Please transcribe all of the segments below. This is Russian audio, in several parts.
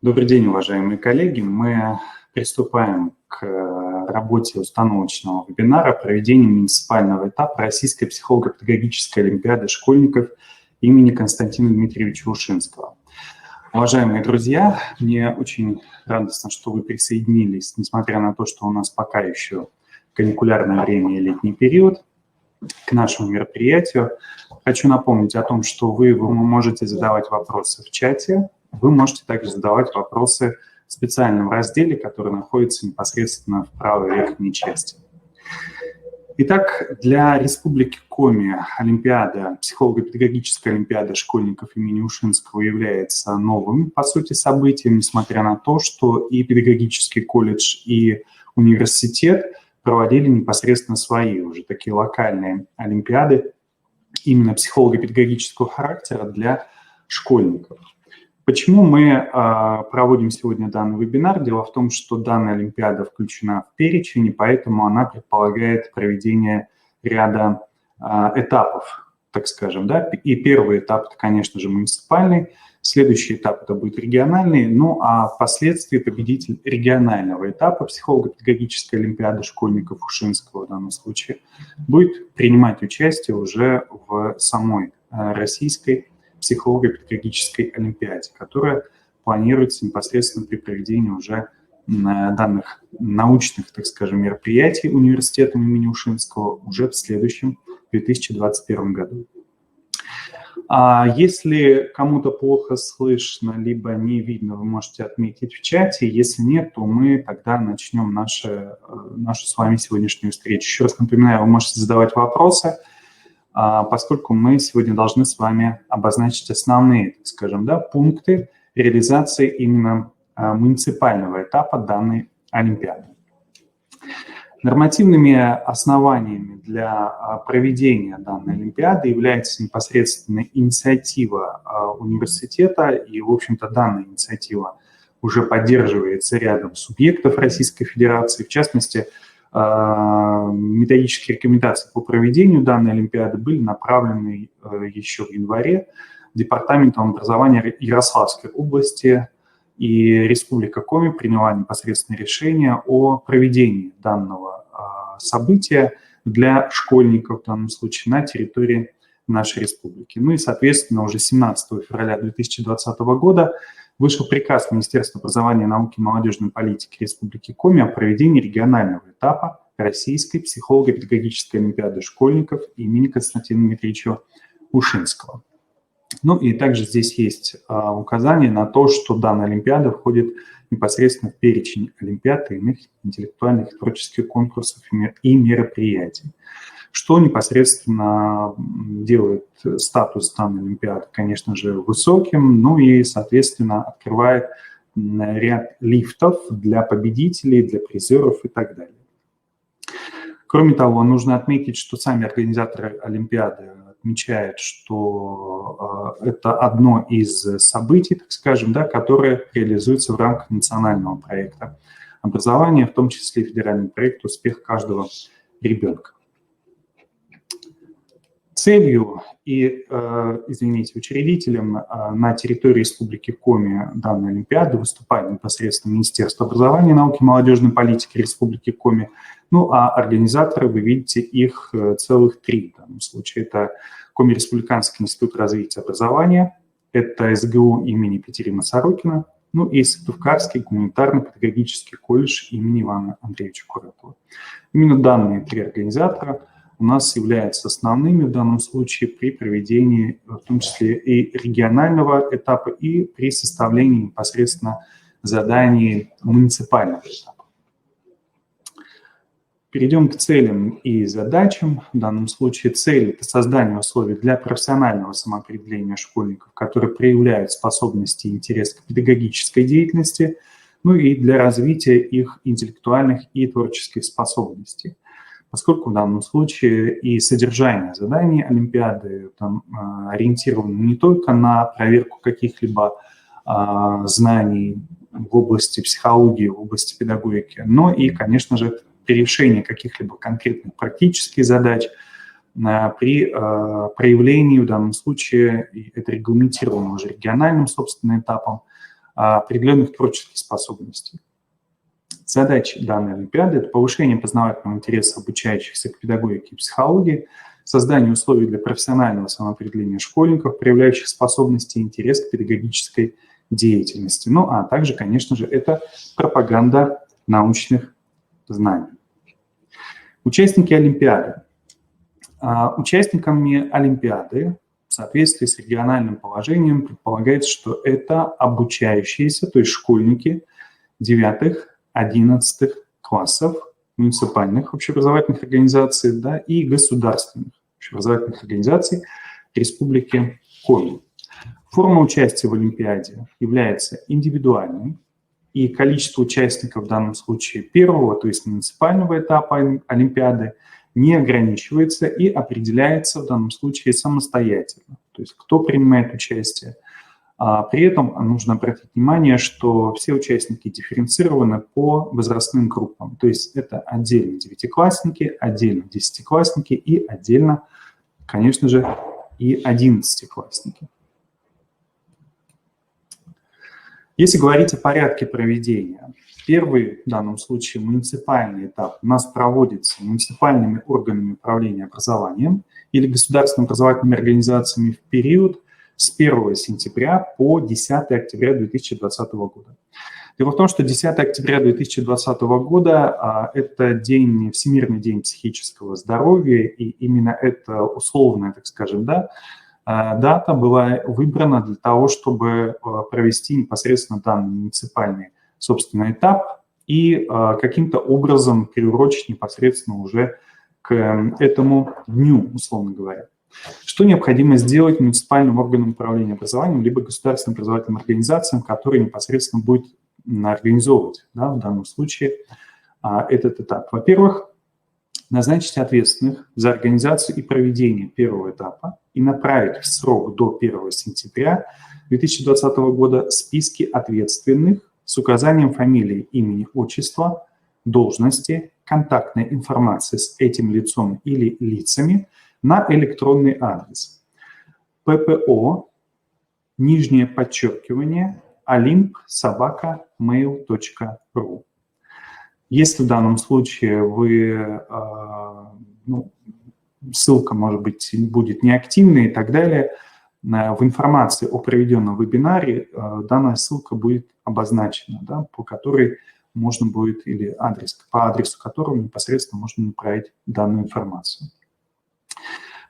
Добрый день, уважаемые коллеги. Мы приступаем к работе установочного вебинара проведения муниципального этапа Российской психолого-педагогической олимпиады школьников имени Константина Дмитриевича Ушинского. Уважаемые друзья, мне очень радостно, что вы присоединились, несмотря на то, что у нас пока еще каникулярное время и летний период, к нашему мероприятию. Хочу напомнить о том, что вы можете задавать вопросы в чате. Вы можете также задавать вопросы в специальном разделе, который находится непосредственно в правой верхней части. Итак, для Республики Коми Олимпиада, психолого-педагогическая олимпиада школьников имени Ушинского является новым, по сути, событием, несмотря на то, что и педагогический колледж, и университет проводили непосредственно свои уже такие локальные олимпиады именно психолого-педагогического характера для школьников. Почему мы проводим сегодня данный вебинар? Дело в том, что данная олимпиада включена в перечень, и поэтому она предполагает проведение ряда этапов, так скажем. Да? И первый этап – это, конечно же, муниципальный, следующий этап – это будет региональный, ну а впоследствии победитель регионального этапа психолого-педагогической олимпиады школьников Ушинского в данном случае будет принимать участие уже в самой российской психолого-педагогической олимпиаде, которая планируется непосредственно при проведении уже данных научных, так скажем, мероприятий университетом имени Ушинского уже в следующем 2021 году. Если кому-то плохо слышно, либо не видно, вы можете отметить в чате. Если нет, то мы тогда начнем нашу с вами сегодняшнюю встречу. Еще раз напоминаю, вы можете задавать вопросы, поскольку мы сегодня должны с вами обозначить основные, так скажем, да, пункты реализации именно муниципального этапа данной олимпиады. Нормативными основаниями для проведения данной олимпиады является непосредственно инициатива университета, и, в общем-то, данная инициатива уже поддерживается рядом субъектов Российской Федерации, в частности, методические рекомендации по проведению данной олимпиады были направлены еще в январе Департаментом образования Ярославской области, и Республика Коми приняла непосредственное решение о проведении данного события для школьников, в данном случае, на территории нашей республики. Ну и, соответственно, уже 17 февраля 2020 года вышел приказ Министерства образования, науки и молодежной политики Республики Коми о проведении регионального этапа Российской психолого-педагогической олимпиады школьников имени Константина Дмитриевича Ушинского. Ну и также здесь есть указание на то, что данная олимпиада входит непосредственно в перечень олимпиад и иных интеллектуальных и творческих конкурсов и мероприятий, что непосредственно делает статус данной олимпиады, конечно же, высоким, ну и, соответственно, открывает ряд лифтов для победителей, для призеров и так далее. Кроме того, нужно отметить, что сами организаторы олимпиады отмечают, что это одно из событий, так скажем, да, которое реализуется в рамках национального проекта образования, в том числе и федеральный проект «Успех каждого ребенка». Целью и, учредителем на территории Республики Коми данной олимпиады выступает непосредственно Министерство образования, науки и молодежной политики Республики Коми. Ну а организаторы, вы видите, их целых три. В данном случае это Коми Республиканский институт развития образования, это СГУ имени Екатерины Сорокина, ну и Сыктывкарский гуманитарно-педагогический колледж имени Ивана Андреевича Куратова. Именно данные три организатора у нас являются основными в данном случае при проведении, в том числе и регионального этапа, и при составлении непосредственно заданий муниципального этапа. Перейдем к целям и задачам. В данном случае цель – это создание условий для профессионального самоопределения школьников, которые проявляют способности и интерес к педагогической деятельности, ну и для развития их интеллектуальных и творческих способностей. Поскольку в данном случае и содержание заданий олимпиады ориентировано не только на проверку каких-либо знаний в области психологии, в области педагогики, но и, конечно же, при решении каких-либо конкретных практических задач, при проявлении, в данном случае, это регламентировано уже региональным, собственно, этапом, определенных творческих способностей. Задачи данной Олимпиады – это повышение познавательного интереса обучающихся к педагогике и психологии, создание условий для профессионального самоопределения школьников, проявляющих способности и интерес к педагогической деятельности. Ну, а также, конечно же, это пропаганда научных знаний. Участники Олимпиады. Участниками Олимпиады в соответствии с региональным положением предполагается, что это обучающиеся, то есть школьники 9-11 классов муниципальных общеобразовательных организаций, да, и государственных общеобразовательных организаций Республики Коми. Форма участия в Олимпиаде является индивидуальной, и количество участников в данном случае первого, то есть муниципального этапа Олимпиады, не ограничивается и определяется в данном случае самостоятельно. То есть кто принимает участие. При этом нужно обратить внимание, что все участники дифференцированы по возрастным группам. То есть это отдельно девятиклассники, отдельно десятиклассники и отдельно, конечно же, и одиннадцатиклассники. Если говорить о порядке проведения, первый, в данном случае, муниципальный этап у нас проводится муниципальными органами управления образованием или государственными образовательными организациями в период с 1 сентября по 10 октября 2020 года. Дело в том, что 10 октября 2020 года – это день, Всемирный день психического здоровья, и именно эта условная, так скажем, да, дата была выбрана для того, чтобы провести непосредственно данный муниципальный, собственно, этап и каким-то образом приурочить непосредственно уже к этому дню, условно говоря. Что необходимо сделать муниципальным органам управления образованием либо государственным образовательным организациям, которые непосредственно будут организовывать, да, в данном случае этот этап? Во-первых, назначить ответственных за организацию и проведение первого этапа и направить в срок до 1 сентября 2020 года списки ответственных с указанием фамилии, имени, отчества, должности, контактной информации с этим лицом или лицами на электронный адрес ppo, нижнее подчеркивание, olimp@mail.ru. Если в данном случае вы, ссылка, может быть, будет неактивной и так далее, в информации о проведенном вебинаре данная ссылка будет обозначена, да, по которой можно будет, или по адресу которого непосредственно можно направить данную информацию.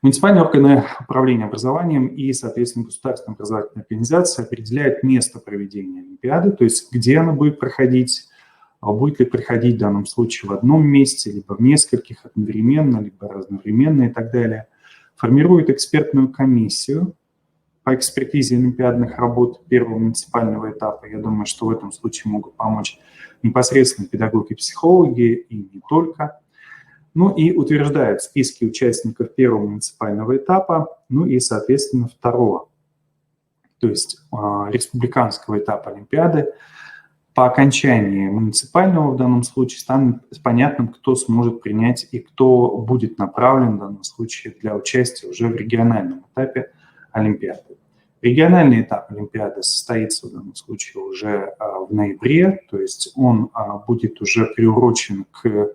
Муниципальные органы управления образованием и, соответственно, государственные образовательные организации определяют место проведения Олимпиады, то есть где она будет проходить, будет ли проходить в данном случае в одном месте, либо в нескольких одновременно, либо разновременно и так далее. Формирует экспертную комиссию по экспертизе олимпиадных работ первого муниципального этапа. Я думаю, что в этом случае могут помочь непосредственно педагоги и психологи, и не только. Ну и утверждает списки участников первого муниципального этапа, ну и, соответственно, второго, то есть республиканского этапа Олимпиады. По окончании муниципального в данном случае станет понятным, кто сможет принять и кто будет направлен в данном случае для участия уже в региональном этапе Олимпиады. Региональный этап Олимпиады состоится в данном случае уже в ноябре, то есть он будет уже приурочен к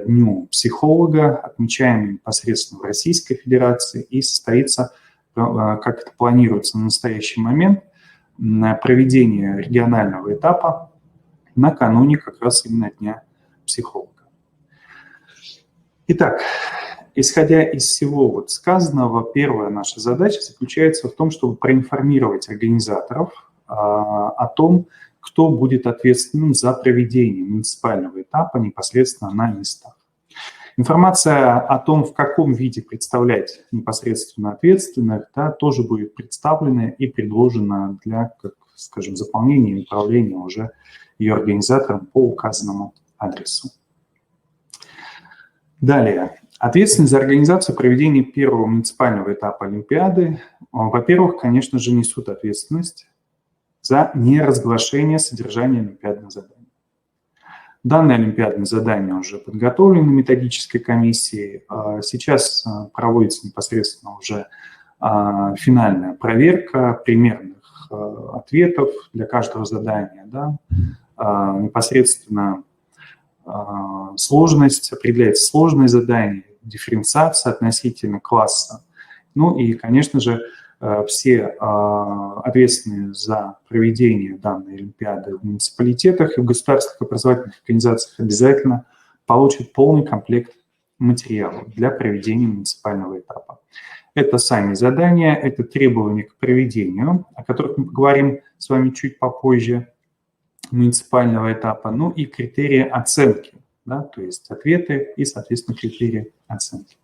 Дню психолога, отмечаемый непосредственно в Российской Федерации, и состоится, как это планируется на настоящий момент, проведение регионального этапа накануне как раз именно Дня психолога. Итак, исходя из всего вот сказанного, первая наша задача заключается в том, чтобы проинформировать организаторов о том, кто будет ответственным за проведение муниципального этапа непосредственно на местах. Информация о том, в каком виде представлять непосредственно ответственных, да, тоже будет представлена и предложена для, как, скажем, заполнения и направления уже ее организаторам по указанному адресу. Далее. Ответственность за организацию проведения первого муниципального этапа Олимпиады, во-первых, конечно же, несут ответственность за неразглашение содержания олимпиадных заданий. Данное олимпиадное задание уже подготовлено методической комиссией. Сейчас проводится непосредственно уже финальная проверка примерных ответов для каждого задания, да, непосредственно сложность, определяется сложное задание, дифференциация относительно класса. Ну и, конечно же, все ответственные за проведение данной олимпиады в муниципалитетах и в государственных образовательных организациях обязательно получат полный комплект материалов для проведения муниципального этапа. Это сами задания, это требования к проведению, о которых мы поговорим с вами чуть попозже, муниципального этапа, ну и критерии оценки, да, то есть ответы и, соответственно, критерии оценки.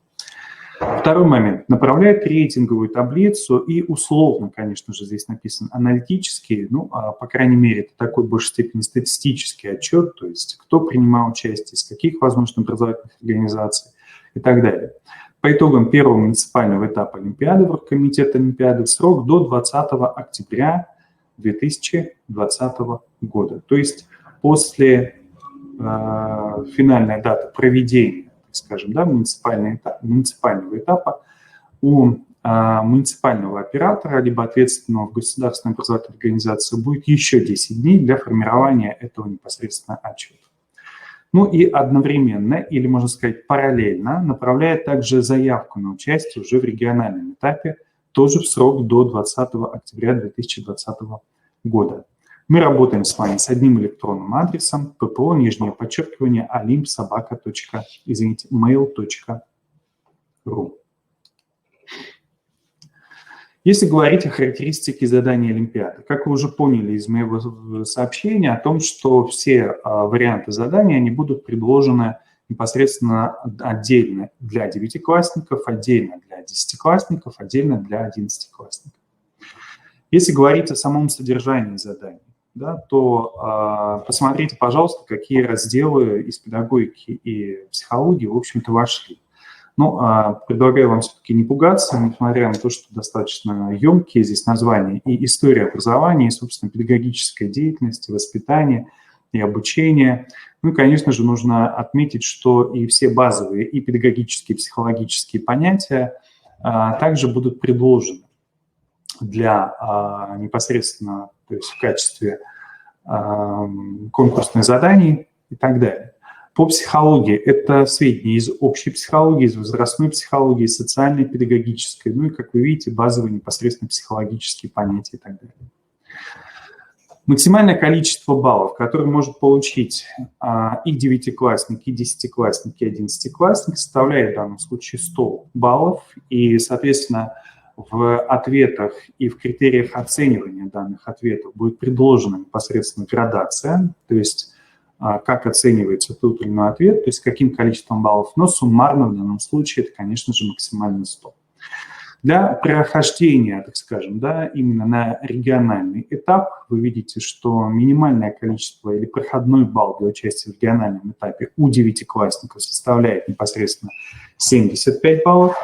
Второй момент. Направляет рейтинговую таблицу и условно, конечно же, здесь написан аналитический, ну, по крайней мере, это такой в большей степени статистический отчет, то есть кто принимал участие, из каких возможных образовательных организаций и так далее. По итогам первого муниципального этапа Олимпиады в Оргкомитет Олимпиады в срок до 20 октября 2020 года. То есть после финальной даты проведения, так скажем, да, муниципального этапа у муниципального оператора, либо ответственного в государственной образовательной организации будет еще 10 дней для формирования этого непосредственно отчета. Ну и одновременно, или можно сказать параллельно, направляет также заявку на участие уже в региональном этапе, тоже в срок до 20 октября 2020 года. Мы работаем с вами с одним электронным адресом ppO_olimp_mail.ru. Если говорить о характеристике заданий Олимпиады, как вы уже поняли из моего сообщения о том, что все варианты заданий, они будут предложены непосредственно отдельно для девятиклассников, отдельно для десятиклассников, отдельно для одиннадцатиклассников. Если говорить о самом содержании заданий, да, то посмотрите, пожалуйста, какие разделы из педагогики и психологии, в общем-то, вошли. Но предлагаю вам все-таки не пугаться, несмотря на то, что достаточно емкие здесь названия, и история образования, и, собственно, педагогическая деятельность, и воспитание, и обучение. Ну и, конечно же, нужно отметить, что и все базовые и педагогические, и психологические понятия также будут предложены для непосредственно, то есть в качестве конкурсных заданий и так далее. По психологии это сведения из общей психологии, из возрастной психологии, социальной, педагогической, ну и, как вы видите, базовые непосредственно психологические понятия и так далее. Максимальное количество баллов, которые может получить и девятиклассник, и десятиклассник, и одиннадцатиклассник, составляет в данном случае 100 баллов, и, соответственно, в ответах и в критериях оценивания данных ответов будет предложена непосредственно градация, то есть как оценивается тот или иной ответ, то есть каким количеством баллов, но суммарно в данном случае это, конечно же, максимально 100. Для прохождения, так скажем, да, именно на региональный этап вы видите, что минимальное количество или проходной балл для участия в региональном этапе у девятиклассников составляет непосредственно 75 баллов,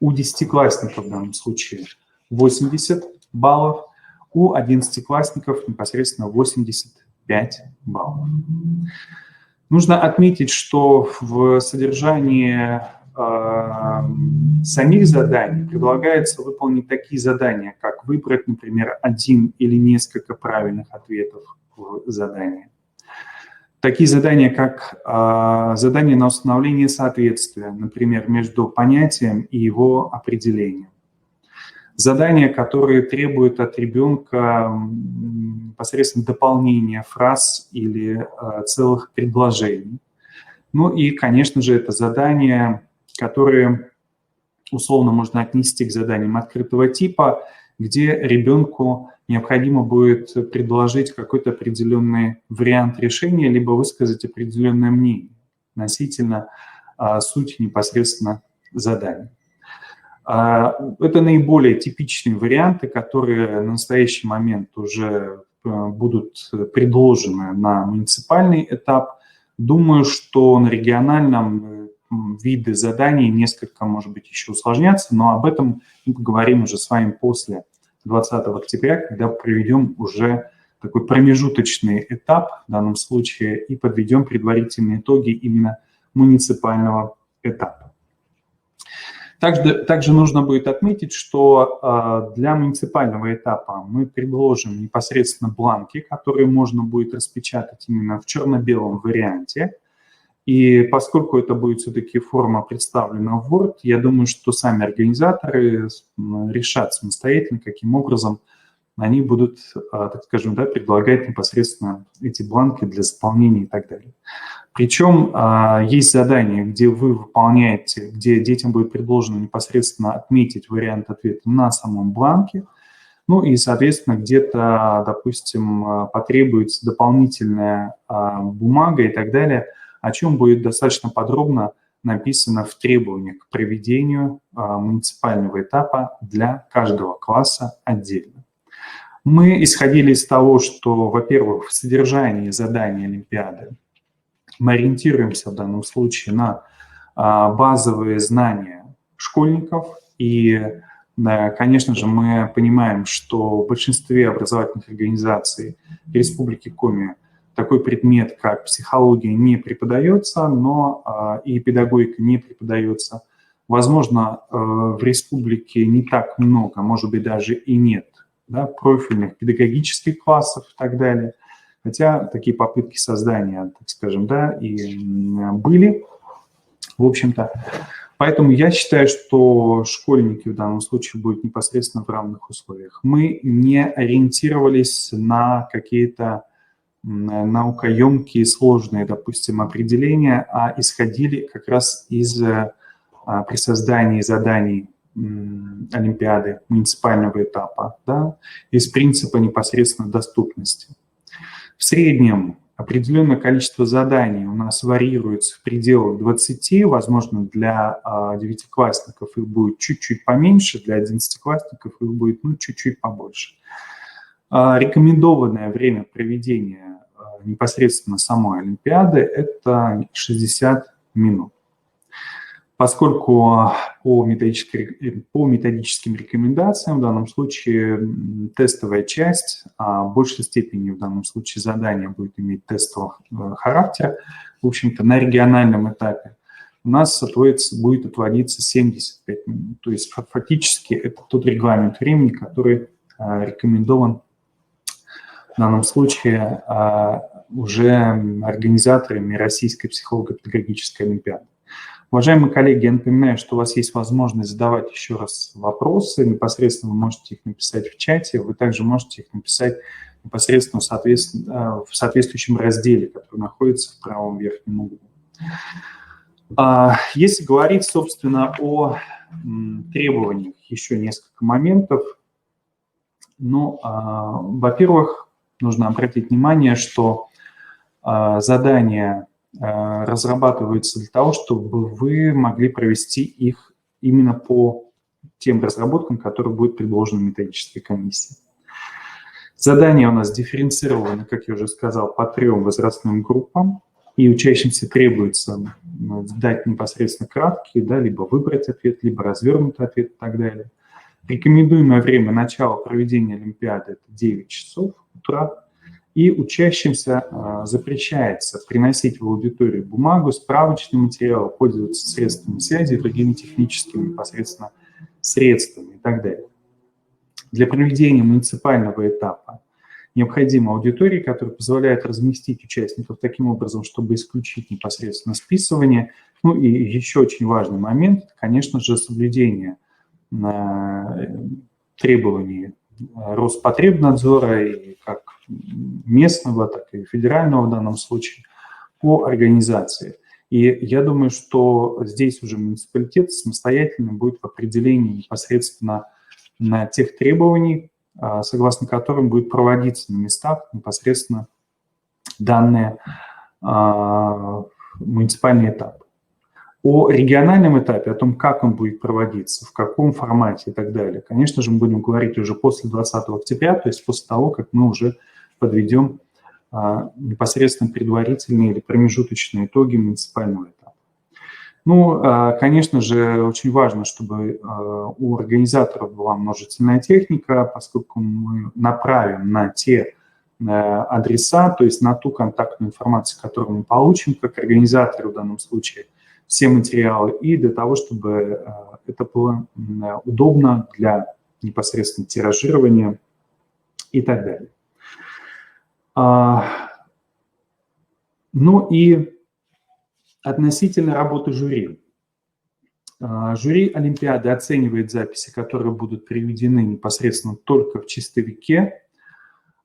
у десятиклассников в данном случае 80 баллов, у одиннадцатиклассников непосредственно 85 баллов. Нужно отметить, что в содержании самих заданий предлагается выполнить такие задания, как выбрать, например, один или несколько правильных ответов в задании. Такие задания, как задание на установление соответствия, например, между понятием и его определением. Задания, которые требуют от ребенка непосредственно дополнения фраз или целых предложений. Ну и, конечно же, это задания, которые условно можно отнести к заданиям открытого типа, где ребенку необходимо будет предложить какой-то определенный вариант решения, либо высказать определенное мнение относительно сути непосредственно задания. Это наиболее типичные варианты, которые на настоящий момент уже будут предложены на муниципальный этап. Думаю, что на региональном виды заданий несколько, может быть, еще усложнятся, но об этом мы поговорим уже с вами после 20 октября, когда проведем уже такой промежуточный этап в данном случае и подведем предварительные итоги именно муниципального этапа. Также нужно будет отметить, что для муниципального этапа мы предложим непосредственно бланки, которые можно будет распечатать именно в черно-белом варианте. И поскольку это будет все-таки форма представлена в Word, я думаю, что сами организаторы решат самостоятельно, каким образом они будут, так скажем, предлагать непосредственно эти бланки для заполнения и так далее. Причем есть задания, где вы выполняете, где детям будет предложено непосредственно отметить вариант ответа на самом бланке, ну и, соответственно, где-то, допустим, потребуется дополнительная бумага и так далее, о чем будет достаточно подробно написано в требованиях к проведению муниципального этапа для каждого класса отдельно. Мы исходили из того, что, во-первых, в содержании задания Олимпиады мы ориентируемся в данном случае на базовые знания школьников. И, конечно же, мы понимаем, что в большинстве образовательных организаций Республики Коми такой предмет, как психология, не преподается, но и педагогика не преподается. Возможно, в республике не так много, может быть, даже и нет, да, профильных педагогических классов и так далее. Хотя такие попытки создания, так скажем, да, и были, в общем-то. Поэтому я считаю, что школьники в данном случае будут непосредственно в равных условиях. Мы не ориентировались на какие-то наукоемкие, сложные, допустим, определения, а исходили как раз при создании заданий Олимпиады, муниципального этапа, да, из принципа непосредственно доступности. В среднем определенное количество заданий у нас варьируется в пределах 20, возможно, для девятиклассников их будет чуть-чуть поменьше, для одиннадцатиклассников их будет чуть-чуть побольше. Рекомендованное время проведения непосредственно самой Олимпиады – это 60 минут. Поскольку по методическим рекомендациям в данном случае тестовая часть, а в большей степени в данном случае задание будет иметь тестовый характер, в общем-то, на региональном этапе у нас будет отводиться 75 минут. То есть фактически это тот регламент времени, который рекомендован в данном случае уже организаторами Российской психолого-педагогической олимпиады. Уважаемые коллеги, я напоминаю, что у вас есть возможность задавать еще раз вопросы. Непосредственно вы можете их написать в чате. Вы также можете их написать непосредственно в соответствующем разделе, который находится в правом верхнем углу. Если говорить, собственно, о требованиях, еще несколько моментов. Во-первых, нужно обратить внимание, что задания разрабатываются для того, чтобы вы могли провести их именно по тем разработкам, которые будут предложены методической комиссией. Задания у нас дифференцированы, как я уже сказал, по 3 возрастным группам, и учащимся требуется дать непосредственно краткий, да, либо выбрать ответ, либо развернутый ответ и так далее. Рекомендуемое время начала проведения Олимпиады – это 9 часов утра. И учащимся запрещается приносить в аудиторию бумагу, справочный материал, пользоваться средствами связи, другими техническими непосредственно средствами и так далее. Для проведения муниципального этапа необходима аудитория, которая позволяет разместить участников таким образом, чтобы исключить непосредственно списывание. Ну и еще очень важный момент, конечно же, соблюдение требований Роспотребнадзора и как местного, так и федерального в данном случае по организации. И я думаю, что здесь уже муниципалитет самостоятельно будет в определении непосредственно на тех требований, согласно которым будет проводиться на местах непосредственно данные муниципальный этап. О региональном этапе, о том, как он будет проводиться, в каком формате и так далее, конечно же, мы будем говорить уже после 20 октября, то есть после того, как мы уже подведем непосредственно предварительные или промежуточные итоги муниципального этапа. Конечно же, очень важно, чтобы у организаторов была множительная техника, поскольку мы направим на те адреса, то есть на ту контактную информацию, которую мы получим, как организаторы в данном случае, все материалы, и для того, чтобы это было удобно для непосредственно тиражирования и так далее. Ну и относительно работы жюри. Жюри Олимпиады оценивает записи, которые будут приведены непосредственно только в чистовике.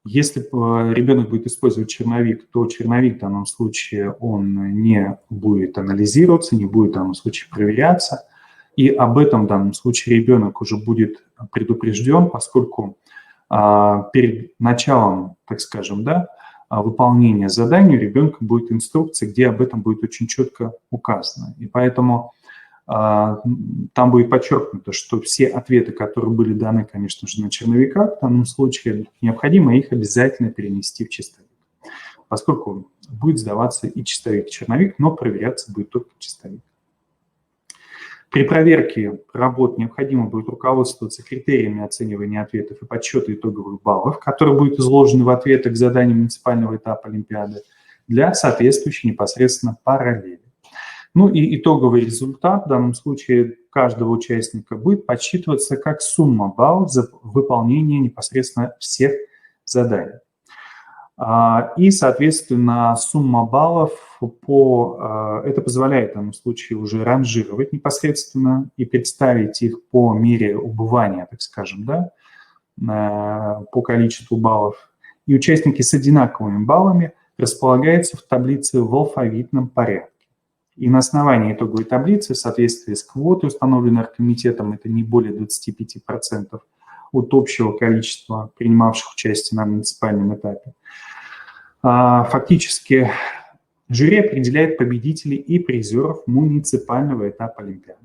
Если ребенок будет использовать черновик, то черновик в данном случае он не будет анализироваться, не будет в данном случае проверяться. И об этом в данном случае ребенок уже будет предупрежден, поскольку перед началом, так скажем, выполнения задания у ребенка будет инструкция, где об этом будет очень четко указано. И поэтому там будет подчеркнуто, что все ответы, которые были даны, конечно же, на черновиках, в данном случае необходимо их обязательно перенести в чистовик, поскольку будет сдаваться и чистовик, и черновик, но проверяться будет только чистовик. При проверке работ необходимо будет руководствоваться критериями оценивания ответов и подсчета итоговых баллов, которые будут изложены в ответах к заданиям муниципального этапа Олимпиады для соответствующей непосредственно параллели. Ну и итоговый результат в данном случае каждого участника будет подсчитываться как сумма баллов за выполнение непосредственно всех заданий. И, соответственно, сумма баллов это позволяет в данном случае уже ранжировать непосредственно и представить их по мере убывания, так скажем, по количеству баллов. И участники с одинаковыми баллами располагаются в таблице в алфавитном порядке. И на основании итоговой таблицы, в соответствии с квотой, установленной оргкомитетом, это не более 25% от общего количества принимавших участие на муниципальном этапе, фактически жюри определяет победителей и призеров муниципального этапа Олимпиады.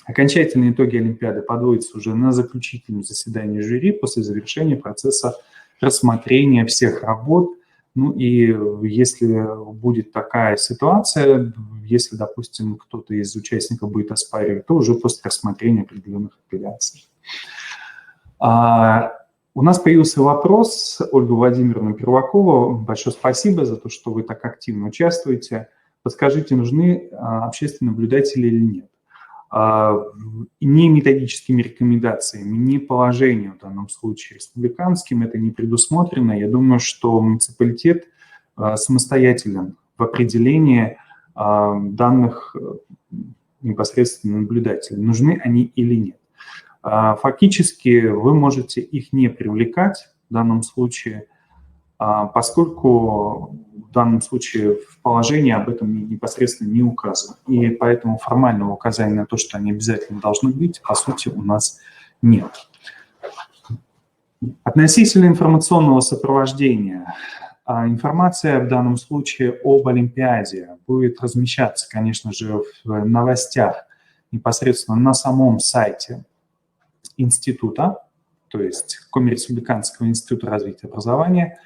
Окончательные итоги Олимпиады подводятся уже на заключительном заседании жюри после завершения процесса рассмотрения всех работ. Ну и если будет такая ситуация, если, допустим, кто-то из участников будет оспаривать, то уже после рассмотрения определенных апелляций. У нас появился вопрос, Ольга Владимировна Первакова. Большое спасибо за то, что вы так активно участвуете. Подскажите, нужны общественные наблюдатели или нет? Ни методическими рекомендациями, ни положением в данном случае республиканским это не предусмотрено. Я думаю, что муниципалитет самостоятелен в определении данных непосредственно наблюдателей, нужны они или нет. Фактически вы можете их не привлекать в данном случае, поскольку в данном случае в положении об этом непосредственно не указано. И поэтому формального указания на то, что они обязательно должны быть, по сути, у нас нет. Относительно информационного сопровождения. Информация в данном случае об Олимпиаде будет размещаться, конечно же, в новостях непосредственно на самом сайте института, то есть Коми-Республиканского института развития образования.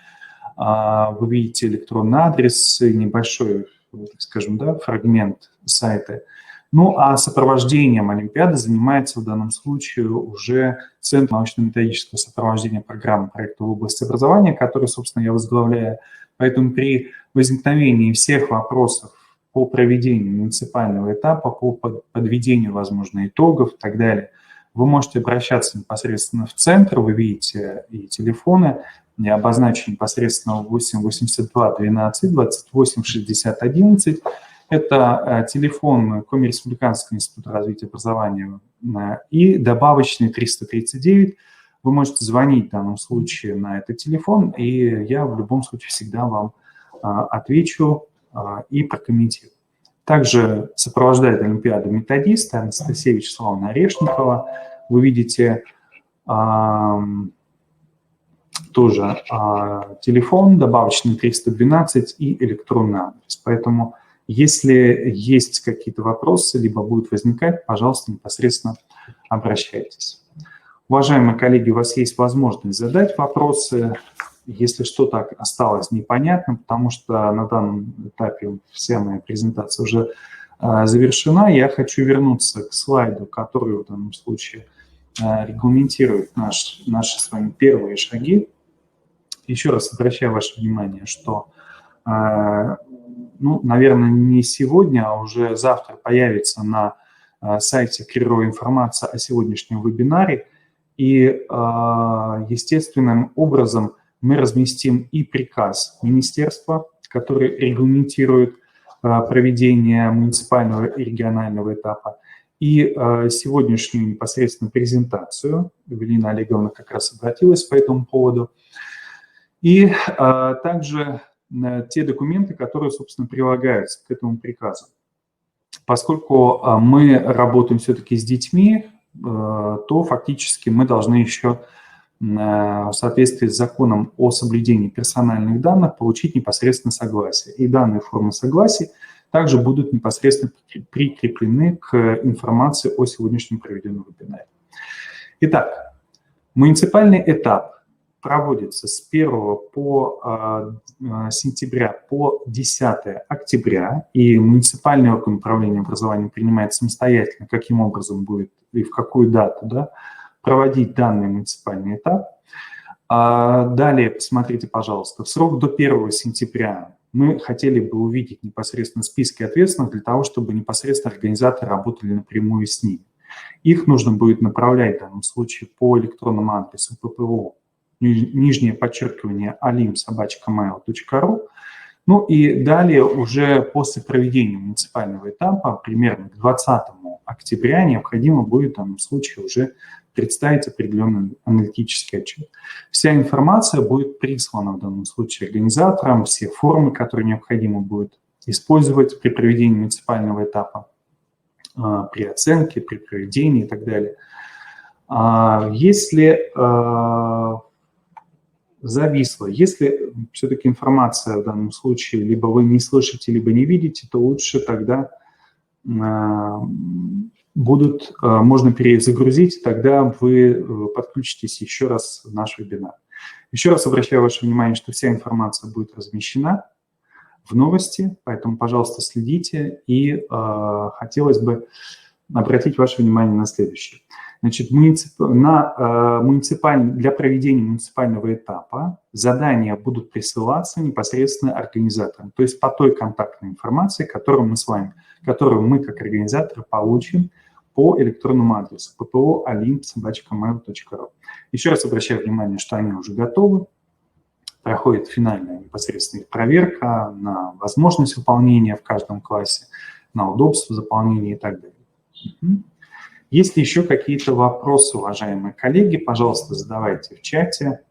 Вы видите электронный адрес, небольшой, так скажем, фрагмент сайта. Ну а сопровождением Олимпиады занимается в данном случае уже Центр научно-методического сопровождения программы проекта в области образования, который, собственно, я возглавляю. Поэтому при возникновении всех вопросов по проведению муниципального этапа, по подведению, возможно, итогов и так далее, вы можете обращаться непосредственно в центр, вы видите и телефоны, я обозначу непосредственно 8 82 12 28 60 11. Это телефон Коми-Республиканского института развития образования и добавочный 339. Вы можете звонить в данном случае на этот телефон, и я в любом случае всегда вам отвечу и прокомментирую. Также сопровождает Олимпиаду методист Анастасия Вячеславовна Орешникова. Вы видите тоже телефон, добавочный 312 и электронный адрес. Поэтому, если есть какие-то вопросы, либо будут возникать, пожалуйста, непосредственно обращайтесь. Уважаемые коллеги, у вас есть возможность задать вопросы, если что-то осталось непонятным, потому что на данном этапе вся моя презентация уже завершена. Я хочу вернуться к слайду, который в данном случае регламентирует наши с вами первые шаги. Еще раз обращаю ваше внимание, что, наверное, не сегодня, а уже завтра появится на сайте Киро информация о сегодняшнем вебинаре. И естественным образом мы разместим и приказ министерства, который регламентирует проведение муниципального и регионального этапа, и сегодняшнюю непосредственно презентацию. Эвелина Олеговна как раз обратилась по этому поводу. И также те документы, которые, собственно, прилагаются к этому приказу. Поскольку мы работаем все-таки с детьми, то фактически мы должны еще в соответствии с законом о соблюдении персональных данных получить непосредственно согласие. И данные формы согласия также будут непосредственно прикреплены к информации о сегодняшнем проведенном вебинаре. Итак, муниципальный этап проводится с 1 сентября по 10 октября, и муниципальный орган управления образованием принимает самостоятельно, каким образом будет и в какую дату проводить данный муниципальный этап. Далее, посмотрите, пожалуйста, в срок до 1 сентября мы хотели бы увидеть непосредственно списки ответственных для того, чтобы непосредственно организаторы работали напрямую с ними. Их нужно будет направлять в данном случае по электронному адресу ППО, нижнее подчеркивание alim@mail.ru. Ну и далее уже после проведения муниципального этапа, примерно к 20 октября, необходимо будет в данном случае уже представить определенный аналитический отчет. Вся информация будет прислана в данном случае организаторам, все формы, которые необходимо будет использовать при проведении муниципального этапа, при оценке, при проведении и так далее. Если зависло, если все-таки информация в данном случае либо вы не слышите, либо не видите, то лучше тогда можно перезагрузить, тогда вы подключитесь еще раз в наш вебинар. Еще раз обращаю ваше внимание, что вся информация будет размещена в новости, поэтому, пожалуйста, следите. И хотелось бы обратить ваше внимание на следующее. Значит, для проведения муниципального этапа задания будут присылаться непосредственно организаторам, то есть по той контактной информации, которую мы как организаторы получим по электронному адресу ppо@alim@mail.ru. Еще раз обращаю внимание, что они уже готовы. Проходит финальная непосредственная проверка на возможность выполнения в каждом классе, на удобство заполнения и так далее. Есть ли еще какие-то вопросы, уважаемые коллеги? Пожалуйста, задавайте в чате.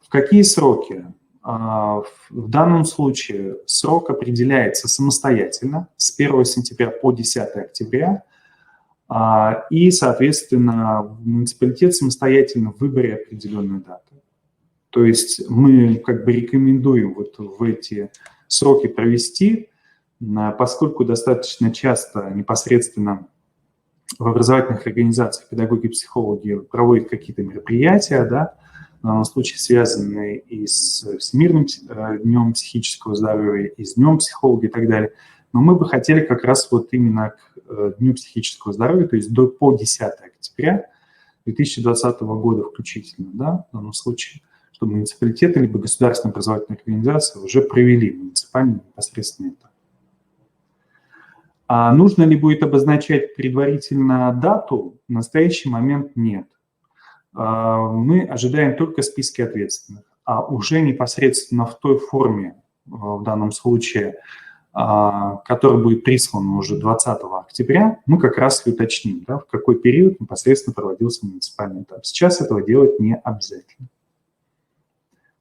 В какие сроки? В данном случае срок определяется самостоятельно с 1 сентября по 10 октября. И, соответственно, муниципалитет самостоятельно выберет определенную дату. То есть мы как бы рекомендуем вот в эти сроки провести, поскольку достаточно часто непосредственно в образовательных организациях педагоги и психологи проводят какие-то мероприятия, да, в данном случае связанные и с Всемирным днем психического здоровья, и с Днем психолога и так далее. Но мы бы хотели как раз вот именно к Дню психического здоровья, то есть по 10 октября 2020 года включительно, да, в данном случае, чтобы муниципалитеты либо государственные образовательные организации уже провели муниципальный непосредственный этап. Нужно ли будет обозначать предварительно дату? В настоящий момент нет. Мы ожидаем только списки ответственных, а уже непосредственно в той форме, в данном случае, которая будет прислана уже 20 октября, мы как раз и уточним, да, в какой период непосредственно проводился муниципальный этап. Сейчас этого делать не обязательно.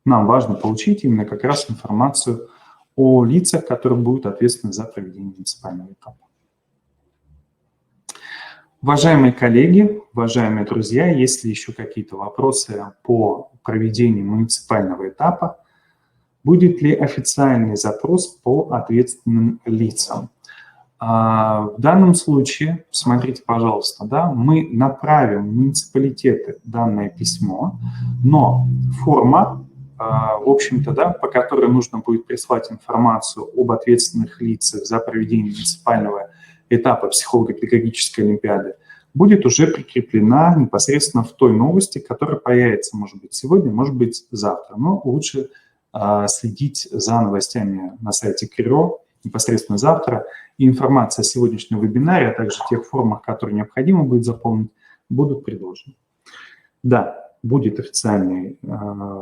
Нам важно получить именно как раз информацию о лицах, которые будут ответственны за проведение муниципального этапа. Уважаемые коллеги, уважаемые друзья, есть ли еще какие-то вопросы по проведению муниципального этапа? Будет ли официальный запрос по ответственным лицам? В данном случае, смотрите, пожалуйста, да, мы направим в муниципалитеты данное письмо, но форма, в общем-то, да, по которой нужно будет прислать информацию об ответственных лицах за проведение муниципального этапа психолого-педагогической олимпиады, будет уже прикреплена непосредственно в той новости, которая появится, может быть, сегодня, может быть, завтра. Но лучше следить за новостями на сайте КИРО непосредственно завтра. И информация о сегодняшнем вебинаре, а также тех формах, которые необходимо будет заполнить, будут предложены. Да, будет официальный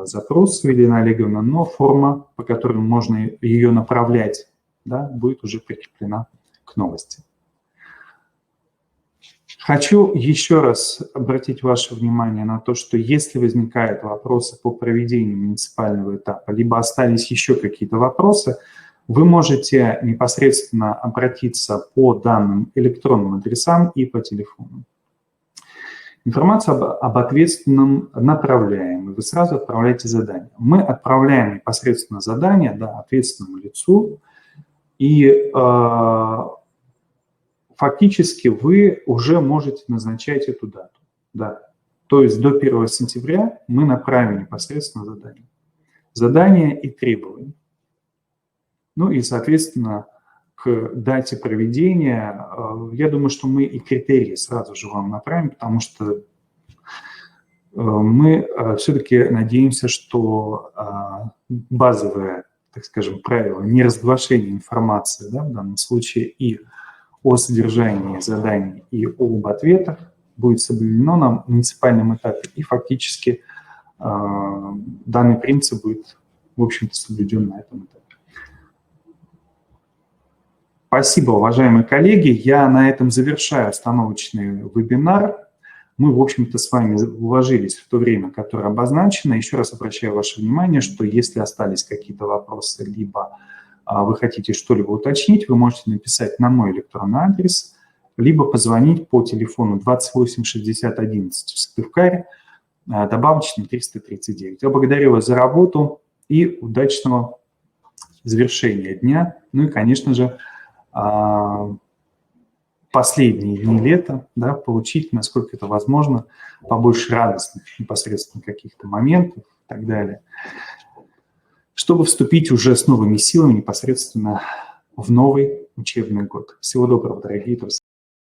запрос, Елена Олеговна, но форма, по которой можно ее направлять, да, будет уже прикреплена к новости. Хочу еще раз обратить ваше внимание на то, что если возникают вопросы по проведению муниципального этапа, либо остались еще какие-то вопросы, вы можете непосредственно обратиться по данным электронным адресам и по телефону. Информацию об ответственном направляем, и вы сразу отправляете задание. Мы отправляем непосредственно задание, да, ответственному лицу, и фактически вы уже можете назначать эту дату. Да. То есть до 1 сентября мы направим непосредственно задание. Задание и требования. Ну и, соответственно, к дате проведения, я думаю, что мы и критерии сразу же вам направим, потому что мы все-таки надеемся, что базовое, так скажем, правило неразглашения информации, да, в данном случае и о содержании заданий, и об ответах будет соблюдено на муниципальном этапе, и фактически данный принцип будет, в общем-то, соблюден на этом этапе. Спасибо, уважаемые коллеги. Я на этом завершаю остановочный вебинар. Мы, в общем-то, с вами уложились в то время, которое обозначено. Еще раз обращаю ваше внимание, что если остались какие-то вопросы, либо вы хотите что-либо уточнить, вы можете написать на мой электронный адрес, либо позвонить по телефону 28 60 11 в Сыктывкаре, добавочный 339. Я благодарю вас за работу и удачного завершения дня. Ну и, конечно же, последние дни лета, да, получить, насколько это возможно, побольше радостных непосредственно каких-то моментов и так далее, чтобы вступить уже с новыми силами непосредственно в новый учебный год. Всего доброго, дорогие друзья.